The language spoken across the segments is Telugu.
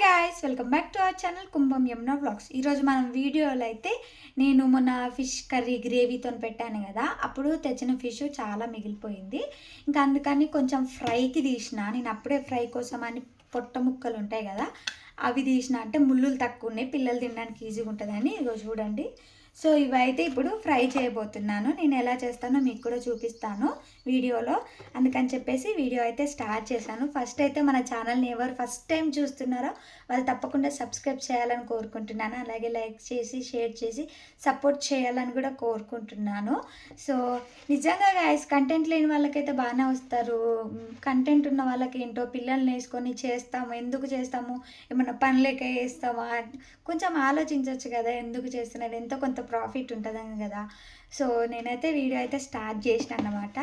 Guys welcome back to our channel Kumbham Yamuna vlogs. ఈరోజు మనం వీడియోలో అయితే నేను మొన్న ఫిష్ కర్రీ గ్రేవీతో పెట్టాను కదా, అప్పుడు తెచ్చిన ఫిష్ చాలా మిగిలిపోయింది. ఇంకా అందుకని కొంచెం ఫ్రైకి తీసిన. నేను అప్పుడే ఫ్రై కోసం అని పొట్ట ముక్కలు ఉంటాయి కదా అవి తీసిన, అంటే ముళ్ళులు తక్కువ ఉన్నాయి, పిల్లలు తినడానికి ఈజీగా ఉంటుందని. ఇగో చూడండి. సో ఇవైతే ఇప్పుడు ఫ్రై చేయబోతున్నాను. నేను ఎలా చేస్తానో మీకు కూడా చూపిస్తాను వీడియోలో. అందుకని చెప్పేసి వీడియో అయితే స్టార్ట్ చేశాను. ఫస్ట్ అయితే మన ఛానల్ని ఎవరు ఫస్ట్ టైం చూస్తున్నారో వాళ్ళు తప్పకుండా సబ్స్క్రైబ్ చేయాలని కోరుకుంటున్నాను. అలాగే లైక్ చేసి షేర్ చేసి సపోర్ట్ చేయాలని కూడా కోరుకుంటున్నాను. సో నిజంగా గైస్, కంటెంట్ లేని వాళ్ళకైతే బాగానే వస్తారు. కంటెంట్ ఉన్న వాళ్ళకి ఏంటో పిల్లల్ని వేసుకొని చేస్తాము, ఎందుకు చేస్తాము, ఏమన్నా పనులేక వేస్తామా, కొంచెం ఆలోచించవచ్చు కదా ఎందుకు చేస్తున్నారు, ఎంతో కొంత ప్రాఫిట్ ఉంటుందని కదా. సో నేనైతే వీడియో అయితే స్టార్ట్ చేసిన అన్నమాట.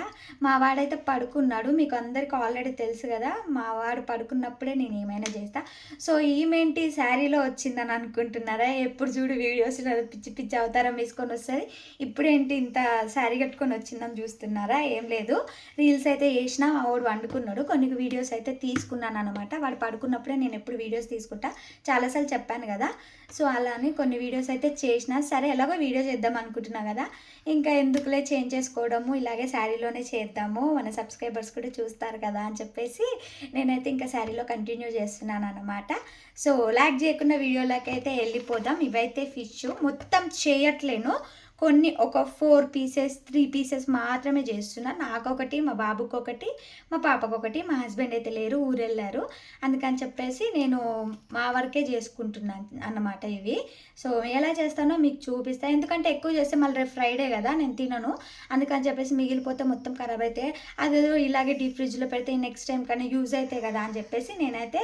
మా వాడైతే పడుకున్నాడు, మీకు అందరికీ ఆల్రెడీ తెలుసు కదా, మా వాడు పడుకున్నప్పుడే నేను ఏమైనా చేస్తా. సో ఈమెంటి శారీలో వచ్చిందని అనుకుంటున్నారా? ఎప్పుడు చూడు వీడియోస్లో పిచ్చి పిచ్చి అవతారం వేసుకొని వస్తుంది, ఇప్పుడేంటి ఇంత శారీ కట్టుకొని వచ్చిందని చూస్తున్నారా? ఏం లేదు, రీల్స్ అయితే వేసినా. మా వాడు వండుకున్నాడు, కొన్ని వీడియోస్ అయితే తీసుకున్నాను అనమాట. వాడు పడుకున్నప్పుడే నేను ఎప్పుడు వీడియోస్ తీసుకుంటా, చాలాసార్లు చెప్పాను కదా. సో అలానే కొన్ని వీడియోస్ అయితే చేసిన. సరే ఎలాగో వీడియో చేద్దాం అనుకుంటున్నా కదా, ఇంకా ఎందుకులే చేంజ్ చేసుకోవడము, ఇలాగే శారీలోనే చేద్దాము, మన సబ్స్క్రైబర్స్ కూడా చూస్తారు కదా అని చెప్పేసి నేనైతే ఇంకా శారీలో కంటిన్యూ చేస్తున్నాను అనమాట. సో లాగ్ చేయకుండా వీడియోలోకి అయితే వెళ్ళిపోదాం. ఇవైతే ఫిష్ మొత్తం చేయట్లేను, కొన్ని ఒక 4 పీసెస్ 3 పీసెస్ మాత్రమే చేస్తున్నా. నాకొకటి, మా బాబుకి ఒకటి, మా పాపకొకటి. మా హస్బెండ్ అయితే లేరు, ఊరు వెళ్ళారు. అందుకని చెప్పేసి నేను మా వరకే చేసుకుంటున్నాను అన్నమాట ఇవి. సో ఎలా చేస్తానో మీకు చూపిస్తాను, ఎందుకంటే ఎక్కువ చేస్తే మళ్ళీ రేపు ఫ్రైడే కదా, నేను తినను. అందుకని చెప్పేసి మిగిలిపోతే మొత్తం ఖరాబ్ అయితే అదేదో ఇలాగే డీప్ ఫ్రిడ్జ్లో పెడితే నెక్స్ట్ టైం కన్నా యూజ్ అవుతాయి కదా అని చెప్పేసి నేనైతే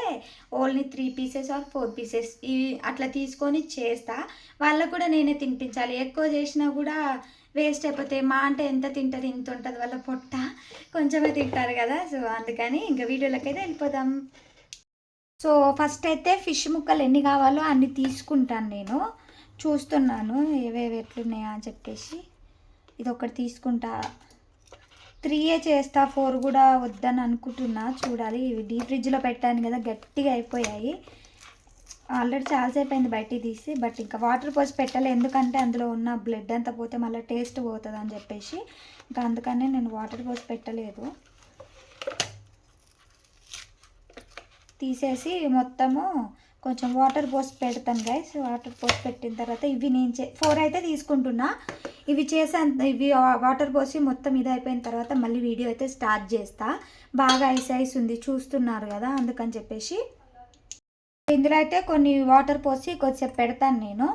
ఓన్లీ 3 పీసెస్ ఆర్ 4 పీసెస్ ఇవి అట్లా తీసుకొని చేస్తా. వాళ్ళకు కూడా నేనే తినిపించాలి, ఎక్కువ చేసిన కూడా వేస్ట్ అయిపోతే. మా అంటే ఎంత తింటారు, ఇంత ఉంటుంది వాళ్ళ పొట్ట, కొంచెమే తింటారు కదా. సో అందుకని ఇంకా వీడియోలోకి అయితే వెళ్ళిపోదాం. సో ఫస్ట్ అయితే ఫిష్ ముక్కలు ఎన్ని కావాలో అన్ని తీసుకుంటాను. నేను చూస్తున్నాను ఏవేవి ఎట్లున్నాయా అని చెప్పేసి. ఇది ఒకటి తీసుకుంటా, 3 చేస్తా, 4 కూడా వద్దని అనుకుంటున్నా. చూడాలి, ఇవి డీప్ ఫ్రిడ్జ్లో పెట్టాను కదా, గట్టిగా అయిపోయాయి. ఆల్రెడీ చాలాసేపు అయింది బయటికి తీసి, బట్ ఇంకా వాటర్ పోసి పెట్టాలి, ఎందుకంటే అందులో ఉన్న బ్లడ్ అంతా పోతే మళ్ళీ టేస్ట్ పోతుంది అని చెప్పేసి. ఇంకా అందుకనే నేను వాటర్ పోసి పెట్టలేదు. తీసేసి మొత్తము కొంచెం వాటర్ పోసి పెడతాను గైస్. వాటర్ పోసి పెట్టిన తర్వాత ఇవి నేను 4 అయితే తీసుకుంటున్నా. ఇవి ఇవి వాటర్ పోసి మొత్తం ఇది అయిపోయిన తర్వాత మళ్ళీ వీడియో అయితే స్టార్ట్ చేస్తా. బాగా ఐస్ ఉంది చూస్తున్నారు కదా, అందుకని చెప్పేసి ఇందులో అయితే కొన్ని వాటర్ పోసి కొద్దిసేపు పెడతాను నేను.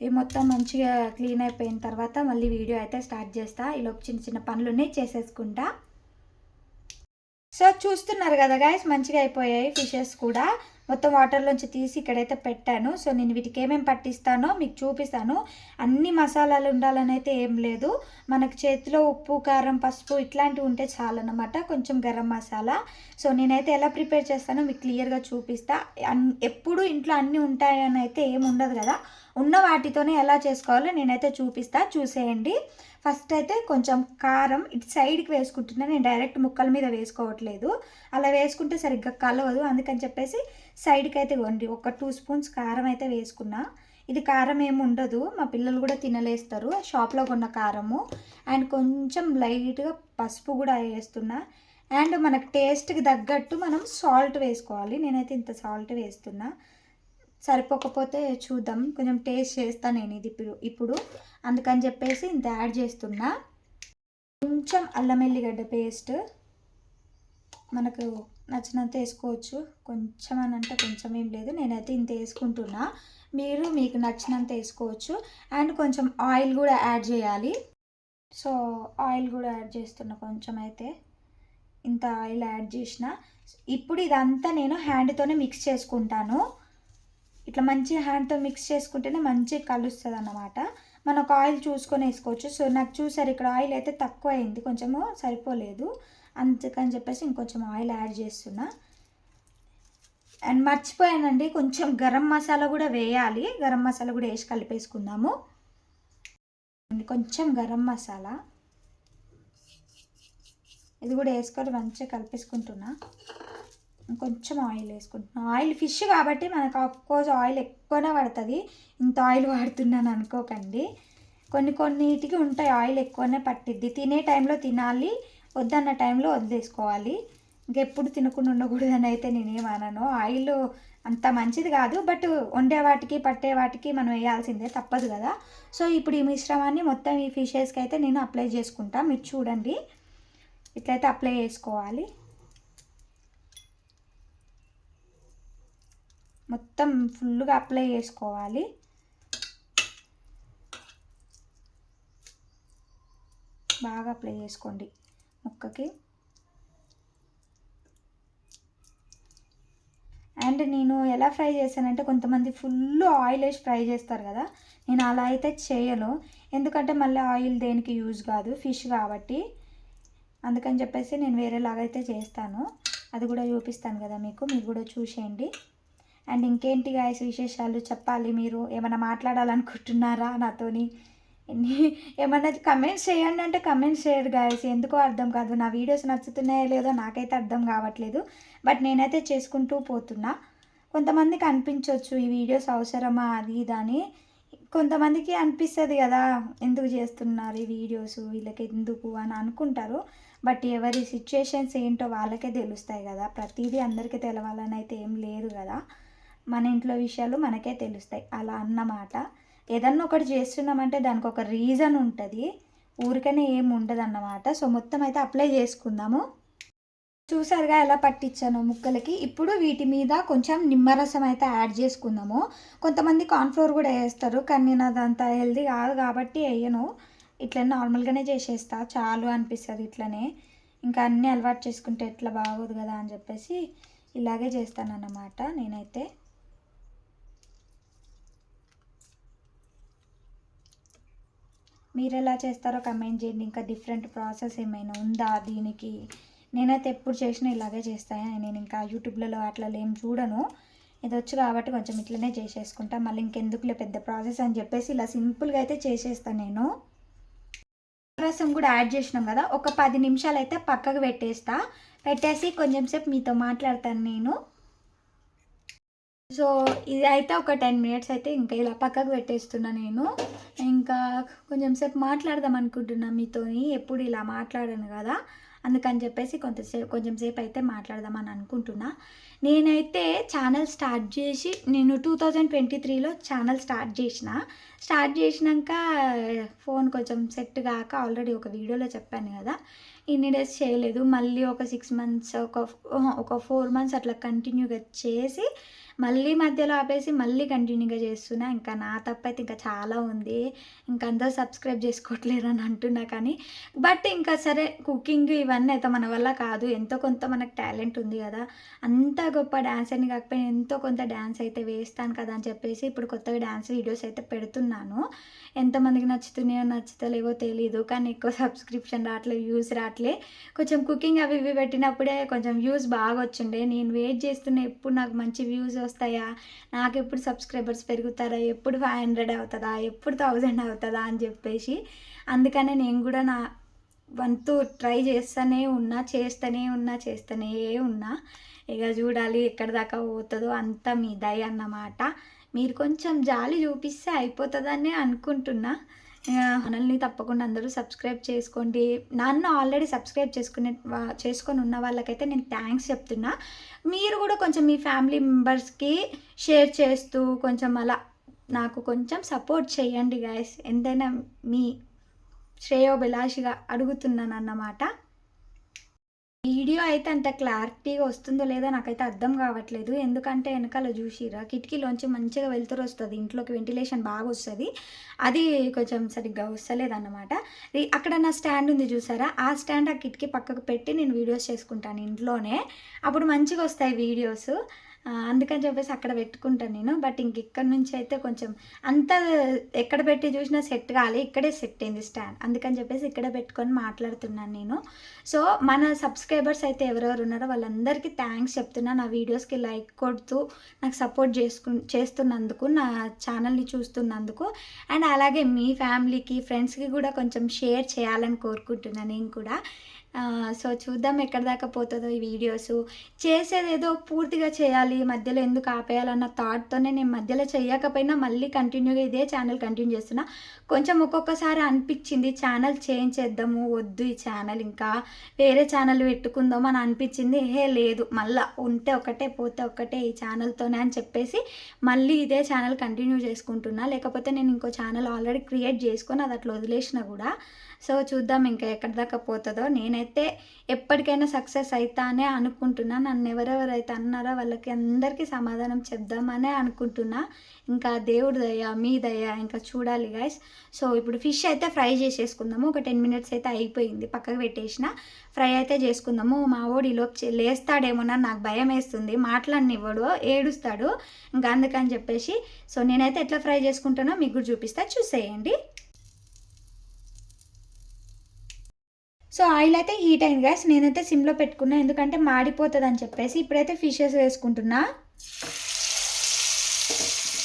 ఇవి మొత్తం మంచిగా క్లీన్ అయిపోయిన తర్వాత మళ్ళీ వీడియో అయితే స్టార్ట్ చేస్తా. ఈలోపు చిన్న చిన్న పనులున్నాయి, చేసేసుకుంటా. సో చూస్తున్నారు కదా గాయస్, మంచిగా అయిపోయాయి ఫిషెస్ కూడా. మొత్తం వాటర్లోంచి తీసి ఇక్కడైతే పెట్టాను. సో నేను వీటికి ఏమేమి పట్టిస్తానో మీకు చూపిస్తాను. అన్ని మసాలాలు ఉండాలని అయితే ఏం లేదు, మనకు చేతిలో ఉప్పు కారం పసుపు ఇట్లాంటివి ఉంటే చాలన్నమాట, కొంచెం గరం మసాలా. సో నేనైతే ఎలా ప్రిపేర్ చేస్తానో మీకు క్లియర్గా చూపిస్తా. ఎప్పుడు ఇంట్లో అన్నీ ఉంటాయని అయితే ఏమి ఉండదు కదా, ఉన్న వాటితోనే ఎలా చేసుకోవాలో నేనైతే చూపిస్తా, చూసేయండి. ఫస్ట్ అయితే కొంచెం కారం ఇటు సైడ్కి వేసుకుంటున్నా, నేను డైరెక్ట్ ముక్కల మీద వేసుకోవట్లేదు, అలా వేసుకుంటే సరిగ్గా కలవదు. అందుకని చెప్పేసి సైడ్కి అయితే వండి ఒక 2 స్పూన్స్ కారం అయితే వేసుకున్నా. ఇది కారం ఏమి ఉండదు, మా పిల్లలు కూడా తినలేస్తారు, షాప్లో కొన్న కారము. అండ్ కొంచెం లైట్గా పసుపు కూడా వేస్తున్నా. అండ్ మనకు టేస్ట్కి తగ్గట్టు మనం సాల్ట్ వేసుకోవాలి. నేనైతే ఇంత సాల్ట్ వేస్తున్నా, సరిపోకపోతే చూద్దాం, కొంచెం టేస్ట్ చేస్తాను నేను ఇది ఇప్పుడు. అందుకని చెప్పేసి ఇంత యాడ్ చేస్తున్నా. కొంచెం అల్లం వెల్లిగడ్డ పేస్ట్ మనకు నచ్చినంత వేసుకోవచ్చు, కొంచెం అని అంటే కొంచెం ఏం లేదు, నేనైతే ఇంత వేసుకుంటున్నా, మీరు మీకు నచ్చినంత వేసుకోవచ్చు. అండ్ కొంచెం ఆయిల్ కూడా యాడ్ చేయాలి. సో ఆయిల్ కూడా యాడ్ చేస్తున్నా కొంచెం, అయితే ఇంత ఆయిల్ యాడ్ చేసిన. ఇప్పుడు ఇదంతా నేను హ్యాండ్తోనే మిక్స్ చేసుకుంటాను. ఇట్లా మంచి హ్యాండ్తో మిక్స్ చేసుకుంటేనే మంచిగా కలుస్తుంది అన్నమాట. మనకు ఆయిల్ చూసుకొని వేసుకోవచ్చు. సో నాకు చూసారు ఇక్కడ ఆయిల్ అయితే తక్కువ అయింది, కొంచెము సరిపోలేదు, అందుకని చెప్పేసి ఇంకొంచెం ఆయిల్ యాడ్ చేస్తున్నా. అండ్ మర్చిపోయానండి, కొంచెం గరం మసాలా కూడా వేయాలి, గరం మసాలా కూడా వేసి కలిపేసుకుందాము. కొంచెం గరం మసాలా ఇది కూడా వేసుకొని మంచిగా కలిపేసుకుంటున్నా. కొంచెం ఆయిల్ వేసుకుంటున్నా. ఆయిల్ ఫిష్ కాబట్టి మనకు ఆఫ్కోర్స్ ఆయిల్ ఎక్కువనే పడుతుంది. ఇంత ఆయిల్ వాడుతున్నాను అనుకోకండి. కొన్నిటికి ఉంటాయి ఆయిల్ ఎక్కువనే పట్టిద్ది. తినే టైంలో తినాలి, వద్దన్న టైంలో వదిలేసుకోవాలి. ఇంకెప్పుడు తినకుండా ఉండకూడదని అయితే నేనేమనను. ఆయిల్ అంత మంచిది కాదు, బట్ వండే వాటికి పట్టే వాటికి మనం వేయాల్సిందే, తప్పదు కదా. సో ఇప్పుడు ఈ మిశ్రమాన్ని మొత్తం ఈ ఫిషెస్కి అయితే నేను అప్లై చేసుకుంటా. మీరు చూడండి, ఇట్లయితే అప్లై చేసుకోవాలి. మొత్తం ఫుల్గా అప్లై చేసుకోవాలి. బాగా అప్లై చేసుకోండి ముక్కకి. అండ్ నేను ఎలా ఫ్రై చేశానంటే, కొంతమంది ఫుల్ ఆయిల్ వేసి ఫ్రై చేస్తారు కదా, నేను అలా అయితే చేయను. ఎందుకంటే మళ్ళీ ఆయిల్ దేనికి యూజ్ కాదు, ఫిష్ కాబట్టి. అందుకని చెప్పేసి నేను వేరేలాగైతే చేస్తాను. అది కూడా చూపిస్తాను కదా మీకు, మీరు కూడా చూసేయండి. అండ్ ఇంకేంటి గాయస్ విశేషాలు చెప్పాలి. మీరు ఏమైనా మాట్లాడాలనుకుంటున్నారా నాతోని? ఏమన్నా కమెంట్స్ చేయండి అంటే కమెంట్స్ చేయరు గాయస్, ఎందుకో అర్థం కాదు. నా వీడియోస్ నచ్చుతున్నాయో లేదో నాకైతే అర్థం కావట్లేదు, బట్ నేనైతే చేసుకుంటూ పోతున్నా. కొంతమందికి అనిపించవచ్చు ఈ వీడియోస్ అవసరమా అది ఇది అని. కొంతమందికి అనిపిస్తుంది కదా, ఎందుకు చేస్తున్నారు ఈ వీడియోస్, వీళ్ళకి ఎందుకు అని అనుకుంటారు. బట్ ఎవరి సిచ్యుయేషన్స్ ఏంటో వాళ్ళకే తెలుస్తాయి కదా. ప్రతిదీ అందరికీ తెలవాలని అయితే ఏం లేదు కదా. మన ఇంట్లో విషయాలు మనకే తెలుస్తాయి, అలా అన్నమాట. ఏదన్నా ఒకటి చేస్తున్నామంటే దానికి ఒక రీజన్ ఉంటుంది, ఊరికనే ఏం ఉండదు అన్నమాట. సో మొత్తం అయితే అప్లై చేసుకుందాము. చూసారుగా ఎలా పట్టించాను ముక్కలకి. ఇప్పుడు వీటి మీద కొంచెం నిమ్మరసం అయితే యాడ్ చేసుకుందాము. కొంతమంది కార్న్ఫ్లోర్ కూడా వేస్తారు, కానీ నేను అదంతా హెల్దీ కాదు కాబట్టి వేయను. ఇట్లా నార్మల్గానే చేసేస్తా, చాలు అనిపిస్తుంది ఇట్లనే. ఇంకా అన్నీ అలవాటు చేసుకుంటే ఎట్లా బాగోదు కదా అని చెప్పేసి ఇలాగే చేస్తానన్నమాట నేనైతే. మీరు ఎలా చేస్తారో కమెంట్ చేయండి. ఇంకా డిఫరెంట్ ప్రాసెస్ ఏమైనా ఉందా దీనికి? నేనైతే ఎప్పుడు చేసినా ఇలాగే చేస్తాను. నేను ఇంకా యూట్యూబ్లలో అట్లా ఏం చూడను, ఇది వచ్చు కాబట్టి కొంచెం ఇట్లనే చేసేసుకుంటా. మళ్ళీ ఇంకెందుకులే పెద్ద ప్రాసెస్ అని చెప్పేసి ఇలా సింపుల్గా అయితే చేసేస్తాను నేను. రసం కూడా యాడ్ చేసినాం కదా, ఒక 10 నిమిషాలు అయితే పక్కకు పెట్టేసి కొంచెం సేపు మీతో మాట్లాడతాను నేను. సో ఇది అయితే ఒక 10 మినిట్స్ అయితే ఇంకా ఇలా పక్కకు పెట్టేస్తున్నా నేను. ఇంకా కొంచెం సేపు మాట్లాడదాం అనుకుంటున్నా మీతోని, ఎప్పుడు ఇలా మాట్లాడాను కదా, అందుకని చెప్పేసి కొంచెం సేపు అయితే మాట్లాడదామని అనుకుంటున్నా. నేనైతే ఛానల్ స్టార్ట్ చేసి నేను 2023లో ఛానల్ స్టార్ట్ చేసినాక ఫోన్ కొంచెం సెట్ కాక, ఆల్రెడీ ఒక వీడియోలో చెప్పాను కదా, ఇన్ని డేస్ చేయలేదు. మళ్ళీ ఒక 6 మంత్స్ ఒక 4 మంత్స్ అట్లా కంటిన్యూగా చేసి మళ్ళీ మధ్యలో ఆపేసి మళ్ళీ కంటిన్యూగా చేస్తున్నా. ఇంకా నా తప్పైతే ఇంకా చాలా ఉంది, ఇంకా అందరూ సబ్స్క్రైబ్ చేసుకోవట్లేరు అని అంటున్నా. కానీ బట్ ఇంకా సరే, కుకింగ్ ఇవన్నీ అయితే మన వల్ల కాదు. ఎంతో కొంత మనకు టాలెంట్ ఉంది కదా, అంత గొప్ప డ్యాన్స్ అని కాకపోయినా ఎంతో కొంత డ్యాన్స్ అయితే వేస్తాను కదా అని చెప్పేసి ఇప్పుడు కొత్తగా డ్యాన్స్ వీడియోస్ అయితే పెడుతున్నాను. ఎంతమందికి నచ్చుతున్నాయో నచ్చుతలేవో తెలీదు, కానీ ఎక్కువ సబ్స్క్రిప్షన్ రావట్లే, వ్యూస్ రావట్లే. కొంచెం కుకింగ్ అవి ఇవి పెట్టినప్పుడే కొంచెం వ్యూస్ బాగా వచ్చిండే. నేను వెయిట్ చేస్తున్నా ఎప్పుడు నాకు మంచి వ్యూస్ వస్తాయా, నాకు ఎప్పుడు సబ్స్క్రైబర్స్ పెరుగుతారా, ఎప్పుడు 500 అవుతుందా, ఎప్పుడు 1000 అవుతుందా అని చెప్పేసి. అందుకనే నేను కూడా నా వంతు ట్రై చేస్తూనే ఉన్నా. ఇక చూడాలి ఎక్కడి దాకా పోతుందో, అంతా మీ దయ అన్నమాట. మీరు కొంచెం జాలి చూపిస్తే అయిపోతుందని అనుకుంటున్నా. ఛానల్ని తప్పకుండా అందరూ సబ్స్క్రైబ్ చేసుకోండి. నన్ను ఆల్రెడీ సబ్స్క్రైబ్ చేసుకొని ఉన్న వాళ్ళకైతే నేను థ్యాంక్స్ చెప్తున్నా. మీరు కూడా కొంచెం మీ ఫ్యామిలీ మెంబర్స్కి షేర్ చేస్తూ కొంచెం అలా నాకు కొంచెం సపోర్ట్ చేయండి గైస్. ఎంతైనా మీ శ్రేయోభిలాషిగా అడుగుతున్నాను అన్నమాట. వీడియో అయితే అంత క్లారిటీగా వస్తుందో లేదో నాకైతే అర్థం కావట్లేదు, ఎందుకంటే వెనకాల చూసిరా కిటికీలోంచి మంచిగా వెళ్తురు వస్తుంది, ఇంట్లోకి వెంటిలేషన్ బాగా వస్తుంది. అది కొంచెం సరిగ్గా వస్తలేదు అన్నమాట. అక్కడ నా స్టాండ్ ఉంది చూసారా, ఆ స్టాండ్ ఆ కిటికీ పక్కకు పెట్టి నేను వీడియోస్ చేసుకుంటాను ఇంట్లోనే, అప్పుడు మంచిగా వస్తాయి వీడియోస్. అందుకని చెప్పేసి అక్కడ పెట్టుకుంటాను నేను. బట్ ఇక్కడ నుంచి అయితే కొంచెం అంతా ఎక్కడ పెట్టి చూసినా సెట్ కాలే, ఇక్కడే సెట్ అయింది స్టాండ్, అందుకని చెప్పేసి ఇక్కడ పెట్టుకొని మాట్లాడుతున్నాను నేను. సో మన సబ్స్క్రైబర్స్ అయితే ఎవరెవరు ఉన్నారో వాళ్ళందరికీ థ్యాంక్స్ చెప్తున్నా. నా వీడియోస్కి లైక్ కొడుతూ నాకు సపోర్ట్ చేస్తున్నందుకు, నా ఛానల్ని చూస్తున్నందుకు. అండ్ అలాగే మీ ఫ్యామిలీకి ఫ్రెండ్స్కి కూడా కొంచెం షేర్ చేయాలని కోరుకుంటున్నాను నేను కూడా. సో చూద్దాం ఎక్కడి దాకా పోతుందో ఈ వీడియోస్. చేసేదేదో పూర్తిగా చేయాలి, మధ్యలో ఎందుకు ఆపేయాలన్న థాట్‌తోనే నేను మధ్యలో చేయకపోయినా మళ్ళీ కంటిన్యూగా ఇదే ఛానల్ కంటిన్యూ చేస్తున్నా. కొంచెం ఒక్కొక్కసారి అనిపించింది ఛానల్ చేంజ్ చేద్దాము, వద్దు ఈ ఛానల్ ఇంకా వేరే ఛానల్ పెట్టుకుందాం అని అనిపించింది. లేదు మళ్ళా ఉంటే ఒకటే పోతే ఒకటే ఈ ఛానల్‌తోనే అని చెప్పేసి మళ్ళీ ఇదే ఛానల్ కంటిన్యూ చేసుకుంటున్నా. లేకపోతే నేను ఇంకో ఛానల్ ఆల్రెడీ క్రియేట్ చేసుకొని అది అట్లా వదిలేసినా కూడా. సో చూద్దాం ఇంకా ఎక్కడి దాకా పోతుందో. నేనైతే ఎప్పటికైనా సక్సెస్ అవుతానే అనుకుంటున్నా. నన్ను ఎవరెవరైతే అన్నారో వాళ్ళకి అందరికీ సమాధానం చెప్దామనే అనుకుంటున్నా. ఇంకా దేవుడి దయ, మీ దయ ఇంకా చూడాలి గైస్. సో ఇప్పుడు ఫిష్ అయితే ఫ్రై చేసేసుకుందాము. ఒక 10 మినిట్స్ అయితే అయిపోయింది, పక్కకు పెట్టేసిన. ఫ్రై అయితే చేసుకుందాము. మా వాడు ఈలోపు లేస్తాడేమోనని నాకు భయం వేస్తుంది, మాట్లాడనివ్వడు, ఏడుస్తాడు. ఇంకా అందుకని చెప్పేసి సో నేనైతే ఎట్లా ఫ్రై చేసుకుంటానో మీకు కూడా చూపిస్తా, చూసేయండి. సో ఆయిల్ అయితే హీట్ అయింది గ్యాస్. నేనైతే సిమ్లో పెట్టుకున్నా ఎందుకంటే మాడిపోతుంది అని చెప్పేసి. ఇప్పుడైతే ఫిషెస్ వేసుకుంటున్నా.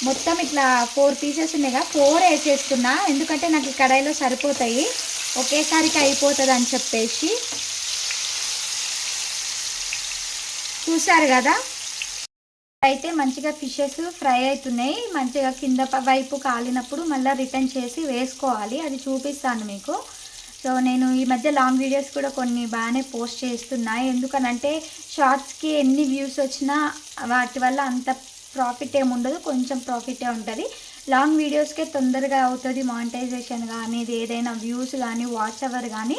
మొత్తం ఇట్లా 4 పీసెస్ ఉన్నాయిగా, 4 వేసేస్తున్నా ఎందుకంటే నాకు ఈ కడాయిలో సరిపోతాయి, ఒకేసారికి అయిపోతుంది అని చెప్పేసి. చూసారు కదా, అయితే మంచిగా ఫిషెస్ ఫ్రై అవుతున్నాయి. మంచిగా కింద వైపు కాలినప్పుడు మళ్ళీ రిటర్న్ చేసి వేసుకోవాలి, అది చూపిస్తాను మీకు. సో నేను ఈ మధ్య లాంగ్ వీడియోస్ కూడా కొన్ని బాగానే పోస్ట్ చేస్తున్నా. ఎందుకనంటే షార్ట్స్కి ఎన్ని వ్యూస్ వచ్చినా వాటి వల్ల అంత ప్రాఫిట్ ఏమి ఉండదు, కొంచెం ప్రాఫిటే ఉంటుంది. లాంగ్ వీడియోస్కే తొందరగా అవుతుంది మానిటైజేషన్ కానీ, ఏదైనా వ్యూస్ కానీ, వాచ్ అవర్ కానీ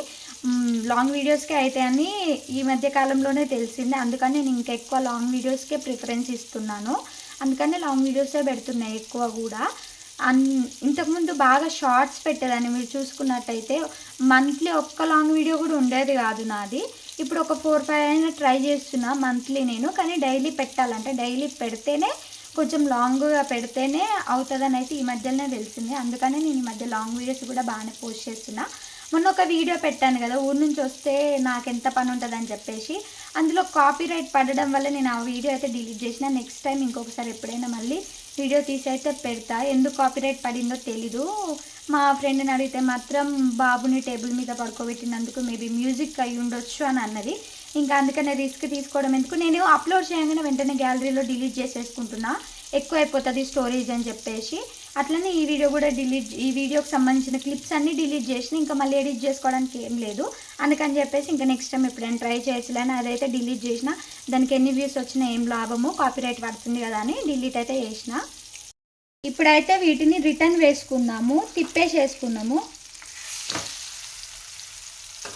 లాంగ్ వీడియోస్కే అయితే అని ఈ మధ్య కాలంలోనే తెలిసింది. అందుకని నేను ఇంకా ఎక్కువ లాంగ్ వీడియోస్కే ప్రిఫరెన్స్ ఇస్తున్నాను. అందుకని లాంగ్ వీడియోసే పెడుతున్నాయి ఎక్కువ కూడా. ఇంతకుముందు బాగా షార్ట్స్ పెట్టేదాన్ని, మీరు చూసుకున్నట్టయితే మంత్లీ ఒక్క లాంగ్ వీడియో కూడా ఉండేది కాదు నాది. ఇప్పుడు ఒక 4-5 అయినా ట్రై చేస్తున్నా మంత్లీ నేను. కానీ డైలీ పెట్టాలంటే డైలీ పెడితేనే కొంచెం లాంగ్గా పెడితేనే అవుతుందని అయితే ఈ మధ్యలోనే తెలిసింది. అందుకనే నేను ఈ మధ్య లాంగ్ వీడియోస్ కూడా బాగానే పోస్ట్ చేస్తున్నా. మొన్న ఒక వీడియో పెట్టాను కదా, ఊరు నుంచి వస్తే నాకు ఎంత పని ఉంటుందని చెప్పేసి. అందులో కాపీరైట్ పడడం వల్ల నేను ఆ వీడియో అయితే డిలీట్ చేసిన. నెక్స్ట్ టైం ఇంకొకసారి ఎప్పుడైనా మళ్ళీ వీడియో తీసి అయితే పెడతా. ఎందుకు కాపీరైట్ పడిందో తెలీదు. మా ఫ్రెండ్ని అడిగితే మాత్రం బాబుని టేబుల్ మీద పడుకోబెట్టినందుకు మేబీ మ్యూజిక్ అయి ఉండొచ్చు అని అన్నది. ఇంకా అందుకనే రిస్క్ తీసుకోవడం ఎందుకు, నేను అప్లోడ్ చేయగానే వెంటనే గ్యాలరీలో డిలీట్ చేసేసుకుంటున్నా, ఎక్కువ అయిపోతుంది స్టోరేజ్ అని చెప్పేసి. అట్లనే ఈ వీడియో కూడా ఈ వీడియోకి సంబంధించిన క్లిప్స్ అన్నీ డిలీట్ చేసిన. ఇంకా మళ్ళీ ఎడిట్ చేసుకోవడానికి ఏం లేదు, అందుకని చెప్పేసి ఇంకా నెక్స్ట్ టైం ఎప్పుడైనా ట్రై చేయొచ్చులేని అదైతే డిలీట్ చేసిన. దానికి ఎన్ని వ్యూస్ వచ్చినా ఏం లాభము, కాపీరైట్ పడుతుంది కదా అని డిలీట్ అయితే చేసిన. ఇప్పుడైతే వీటిని రిటర్న్ వేసుకుందాము, తిప్పేసేసుకుందాము.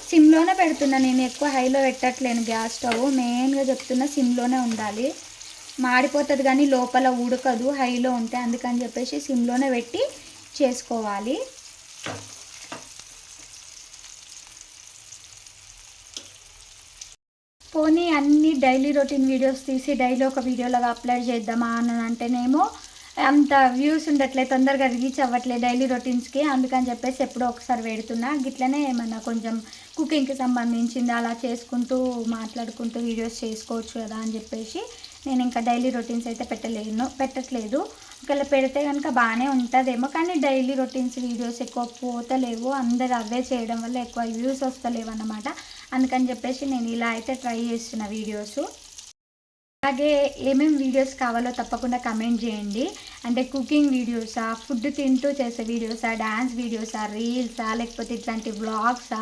సిమ్లోనే పెడుతున్నా నేను, ఎక్కువ హైలో పెట్టట్లేను గ్యాస్ స్టవ్. మెయిన్గా చెప్తున్నా సిమ్లోనే ఉండాలి, మాడిపోతుంది కానీ లోపల ఉడకదు హైలో ఉంటే. అందుకని చెప్పేసి సిమ్లోనే పెట్టి చేసుకోవాలి. పోనీ అన్ని డైలీ రొటీన్ వీడియోస్ తీసి డైలీ ఒక వీడియోలాగా అప్లోడ్ చేద్దామా అని అంటేనేమో అంత వ్యూస్ ఉండట్లేదు, తొందరగా రీచ్ అవ్వట్లేదు డైలీ రొటీన్స్కి. అందుకని చెప్పేసి ఎప్పుడో ఒకసారి పెడుతున్నా. గిట్లనే ఏమన్నా కొంచెం కుకింగ్కి సంబంధించింది అలా చేసుకుంటూ మాట్లాడుకుంటూ వీడియోస్ చేసుకోవచ్చు కదా అని చెప్పేసి నేను ఇంకా డైలీ రొటీన్స్ అయితే పెట్టట్లేదు. ఒకవేళ పెడితే కనుక బాగానే ఉంటుందేమో, కానీ డైలీ రొటీన్స్ వీడియోస్ ఎక్కువ పోతలేవు. అందరు అవే చేయడం వల్ల ఎక్కువ వ్యూస్ వస్తలేవు అన్నమాట. అందుకని చెప్పేసి నేను ఇలా అయితే ట్రై చేస్తున్న వీడియోస్. అలాగే ఏమేమి వీడియోస్ కావాలో తప్పకుండా కమెంట్ చేయండి. అంటే కుకింగ్ వీడియోసా, ఫుడ్ తింటూ చేసే వీడియోసా, డ్యాన్స్ వీడియోసా, రీల్సా, లేకపోతే ఇట్లాంటి వ్లాగ్సా,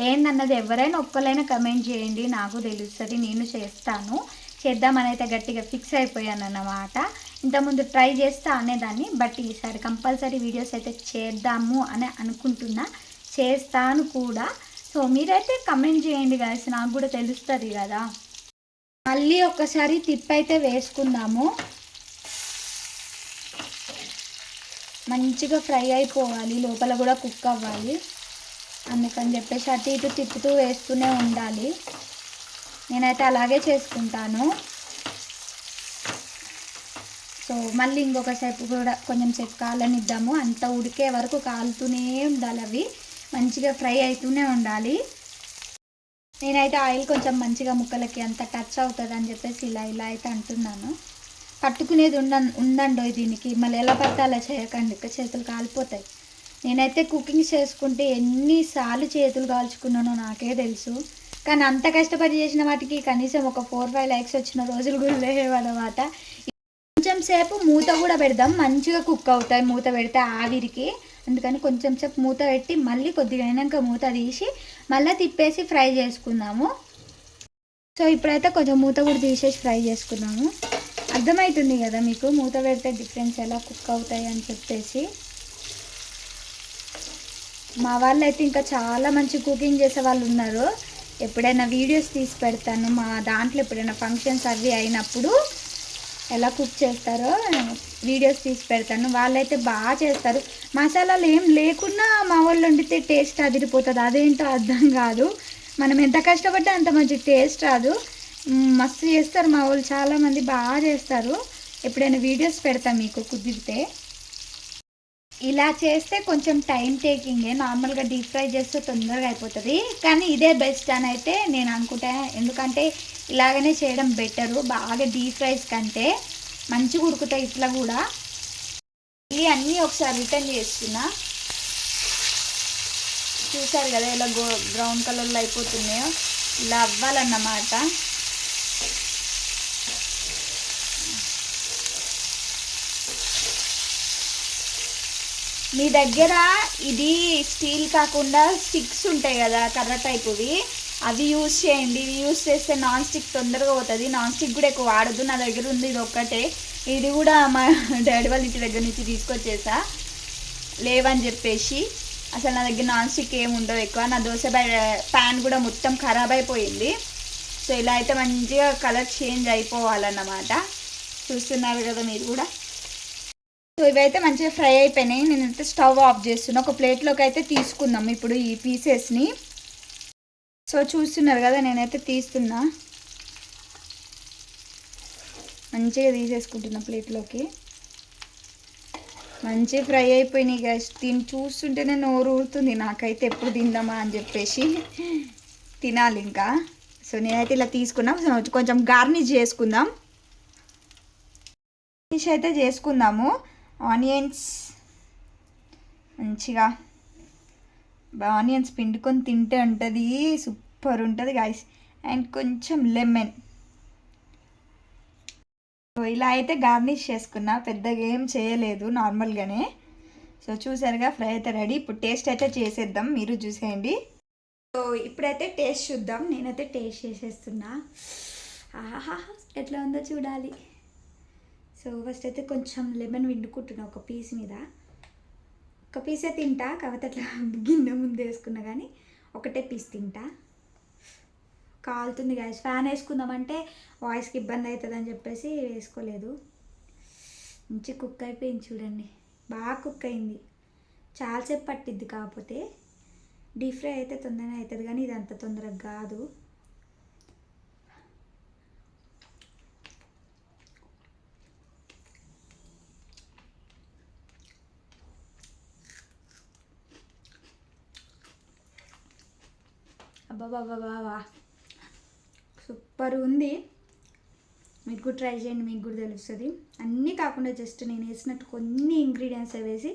ఏందన్నది ఎవరైనా ఒక్కరైనా కమెంట్ చేయండి, నాకు తెలుస్తుంది, నేను చేస్తాను. చేద్దామని అయితే గట్టిగా ఫిక్స్ అయిపోయాను అన్నమాట. ఇంతకుముందు ట్రై చేస్తా అనేదాన్ని, బట్ ఈసారి కంపల్సరీ వీడియోస్ అయితే చేద్దాము అని అనుకుంటున్నా, చేస్తాను కూడా. సో మీరైతే కమెంట్ చేయండి గాయ్స్, నాకు కూడా తెలుస్తుంది కదా. మళ్ళీ ఒక్కసారి తిప్పైతే వేసుకుందాము. మంచిగా ఫ్రై అయిపోవాలి, లోపల కూడా కుక్ అవ్వాలి. అందుకని చెప్పేసి అటు ఇటు తిప్పుతూ వేస్తూనే ఉండాలి. నేనైతే అలాగే చేసుకుంటాను. సో మళ్ళీ ఇంకొకసేపు కూడా కొంచెం సేపు కాలనిద్దాము. అంత ఉడికే వరకు కాలుతూనే ఉండాలి, అవి మంచిగా ఫ్రై అవుతూనే ఉండాలి. నేనైతే ఆయిల్ కొంచెం మంచిగా ముక్కలకి అంత టచ్ అవుతుంది అని చెప్పేసి ఇలా అయితే అంటున్నాను. పట్టుకునేది ఉందండో దీనికి, మళ్ళీ ఎలా పడితే అలా చేయకండి, చేతులు కాలిపోతాయి. నేనైతే కుకింగ్ చేసుకుంటే ఎన్నిసార్లు చేతులు కాల్చుకున్నానో నాకే తెలుసు. కానీ అంత కష్టపడి చేసిన వాటికి కనీసం ఒక 4-5 లైక్స్ వచ్చిన రోజులు కూడా లేవన్నమాట. కొంచెం సేపు మూత కూడా పెడదాం, మంచిగా కుక్ అవుతాయి మూత పెడితే ఆవిరికి. అందుకని కొంచెం సేపు మూత పెట్టి మళ్ళీ కొద్దిగా అయినాక మూత తీసి మళ్ళీ తిప్పేసి ఫ్రై చేసుకుందాము. సో ఇప్పుడైతే కొంచెం మూత కూడా తీసేసి ఫ్రై చేసుకున్నాము. అర్థమవుతుంది కదా మీకు మూత పెడితే డిఫరెన్స్ ఎలా కుక్ అవుతాయి అని చెప్పేసి. మా వాళ్ళు అయితే ఇంకా చాలా మంచి కుకింగ్ చేసే వాళ్ళు ఉన్నారు. ఎప్పుడైనా వీడియోస్ తీసి పెడతాను మా దాంట్లో, ఎప్పుడైనా ఫంక్షన్స్ అవి అయినప్పుడు ఎలా కుక్ చేస్తారో వీడియోస్ తీసి పెడతాను. వాళ్ళైతే బాగా చేస్తారు. మసాలాలు ఏం లేకున్నా మా వాళ్ళు వండితే టేస్ట్ అదిరిపోతుంది. అదేంటో అర్థం కాదు. మనం ఎంత కష్టపడ్డా అంత మంచి టేస్ట్ రాదు. మస్తు చేస్తారు మా వాళ్ళు, చాలామంది బాగా చేస్తారు. ఎప్పుడైనా వీడియోస్ పెడతాను మీకు కుదిరితే. ఇలా చేస్తే కొంచెం టైం టేకింగే, నార్మల్గా డీప్ ఫ్రై చేస్తే తొందరగా అయిపోతుంది. కానీ ఇదే బెస్ట్ అని అయితే నేను అనుకుంటా. ఎందుకంటే ఇలాగనే చేయడం బెటరు, బాగా డీప్ ఫ్రైస్ కంటే మంచిగా ఉడుకుతాయి ఇట్లా కూడా. ఇవి అన్నీ ఒకసారి రిటర్న్ చేస్తున్నా. చూసారు కదా ఇలా బ్రౌన్ కలర్లో అయిపోతున్నాయో, ఇలా అవ్వాలన్నమాట. మీ దగ్గర ఇది స్టీల్ కాకుండా స్టిక్స్ ఉంటాయి కదా కర్ర టైపువి, అవి యూజ్ చేయండి. ఇవి యూజ్ చేస్తే నాన్ స్టిక్ తొందరగా పోతుంది. నాన్ స్టిక్ కూడా ఎక్కువ వాడద్దు. నా దగ్గర ఉంది ఇది ఒక్కటే. ఇది కూడా మా డాడీ వాళ్ళ ఇంటి దగ్గర నుంచి తీసుకొచ్చేసా లేవని చెప్పేసి. అసలు నా దగ్గర నాన్ స్టిక్ ఏమి ఉండవు ఎక్కువ. నా దోశ ప్యాన్ కూడా మొత్తం ఖరాబ్ అయిపోయింది. సో ఇలా అయితే మంచిగా కలర్ చేంజ్ అయిపోవాలన్నమాట. చూస్తున్నారు కదా మీరు కూడా. సో ఇవైతే మంచిగా ఫ్రై అయిపోయినాయి. నేనైతే స్టవ్ ఆఫ్ చేస్తున్నా. ఒక ప్లేట్లోకి అయితే తీసుకుందాం ఇప్పుడు ఈ పీసెస్ని. సో చూస్తున్నారు కదా నేనైతే తీస్తున్నా, మంచిగా తీసేసుకుంటున్నా ప్లేట్లోకి. మంచిగా ఫ్రై అయిపోయినాయి గైస్. దీన్ని చూస్తుంటేనే నోరు ఊరుతుంది నాకైతే, ఎప్పుడు తిందామా అని చెప్పేసి. తినాలి ఇంకా. సో నేనైతే ఇలా తీసుకున్నాం. సో కొంచెం గార్నిష్ చేసుకుందాం. గార్నిష్ అయితే చేసుకుందాము. ఆనియన్స్ మంచిగా ఆనియన్స్ పిండుకొని తింటే ఉంటుంది, సూపర్ ఉంటుంది గాయస్. అండ్ కొంచెం లెమన్. సో ఇలా అయితే గార్నిష్ చేసుకున్నా, పెద్దగా ఏం చేయలేదు, నార్మల్గానే. సో చూసారుగా ఫ్రై అయితే రెడీ. ఇప్పుడు టేస్ట్ అయితే చేసేద్దాం, మీరు చూసేయండి. సో ఇప్పుడైతే టేస్ట్ చూద్దాం. నేనైతే టేస్ట్ చేసేస్తున్నా. ఆహా ఎట్లా ఉందో చూడాలి. సో ఫస్ట్ అయితే కొంచెం లెమన్ పిండుకుంటున్నా ఒక పీస్ మీద. ఒక పీసే తింటా, కాకపోతే అట్లా గిన్నె ముందు వేసుకున్నా కానీ ఒకటే పీస్ తింటా. కాలుతుంది గాయస్. ఫ్యాన్ వేసుకుందామంటే వాయిస్కి ఇబ్బంది అవుతుంది అని చెప్పేసి వేసుకోలేదు. మంచి కుక్ అయిపోయింది చూడండి, బాగా కుక్ అయింది. చాలాసేపు పట్టిద్ది, కాకపోతే డీప్ ఫ్రై అయితే తొందరగా అవుతుంది కానీ ఇది అంత తొందరగా కాదు. అబ్బాబాబా సూపర్ ఉంది. మీరు కూడా ట్రై చేయండి, మీకు కూడా తెలుస్తుంది. అన్నీ కాకుండా జస్ట్ నేను వేసినట్టు కొన్ని ఇంగ్రీడియంట్స్ వేసి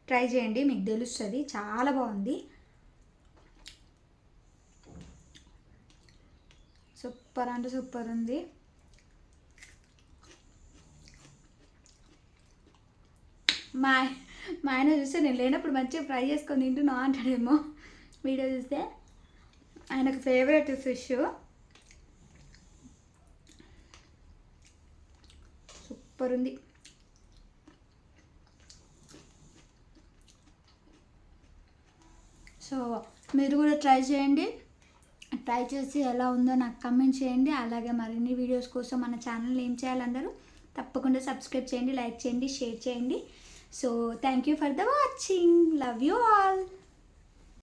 ట్రై చేయండి, మీకు తెలుస్తుంది. చాలా బాగుంది, సూపర్ అంటే సూపర్ ఉంది. మా ఆయన చూస్తే నేను లేనప్పుడు మంచిగా ఫ్రై చేసుకొని తింటున్నా అంటాడేమో వీడియో చూస్తే. ఆయనకు ఫేవరెట్ ఫిష్. సూపర్ ఉంది. సో మీరు కూడా ట్రై చేయండి. ట్రై చేసి ఎలా ఉందో నాకు కమెంట్ చేయండి. అలాగే మరిన్ని వీడియోస్ కోసం మన ఛానల్ని ఏం చేయాలి అందరూ తప్పకుండా సబ్స్క్రైబ్ చేయండి, లైక్ చేయండి, షేర్ చేయండి. So thank you for the watching. Love you all.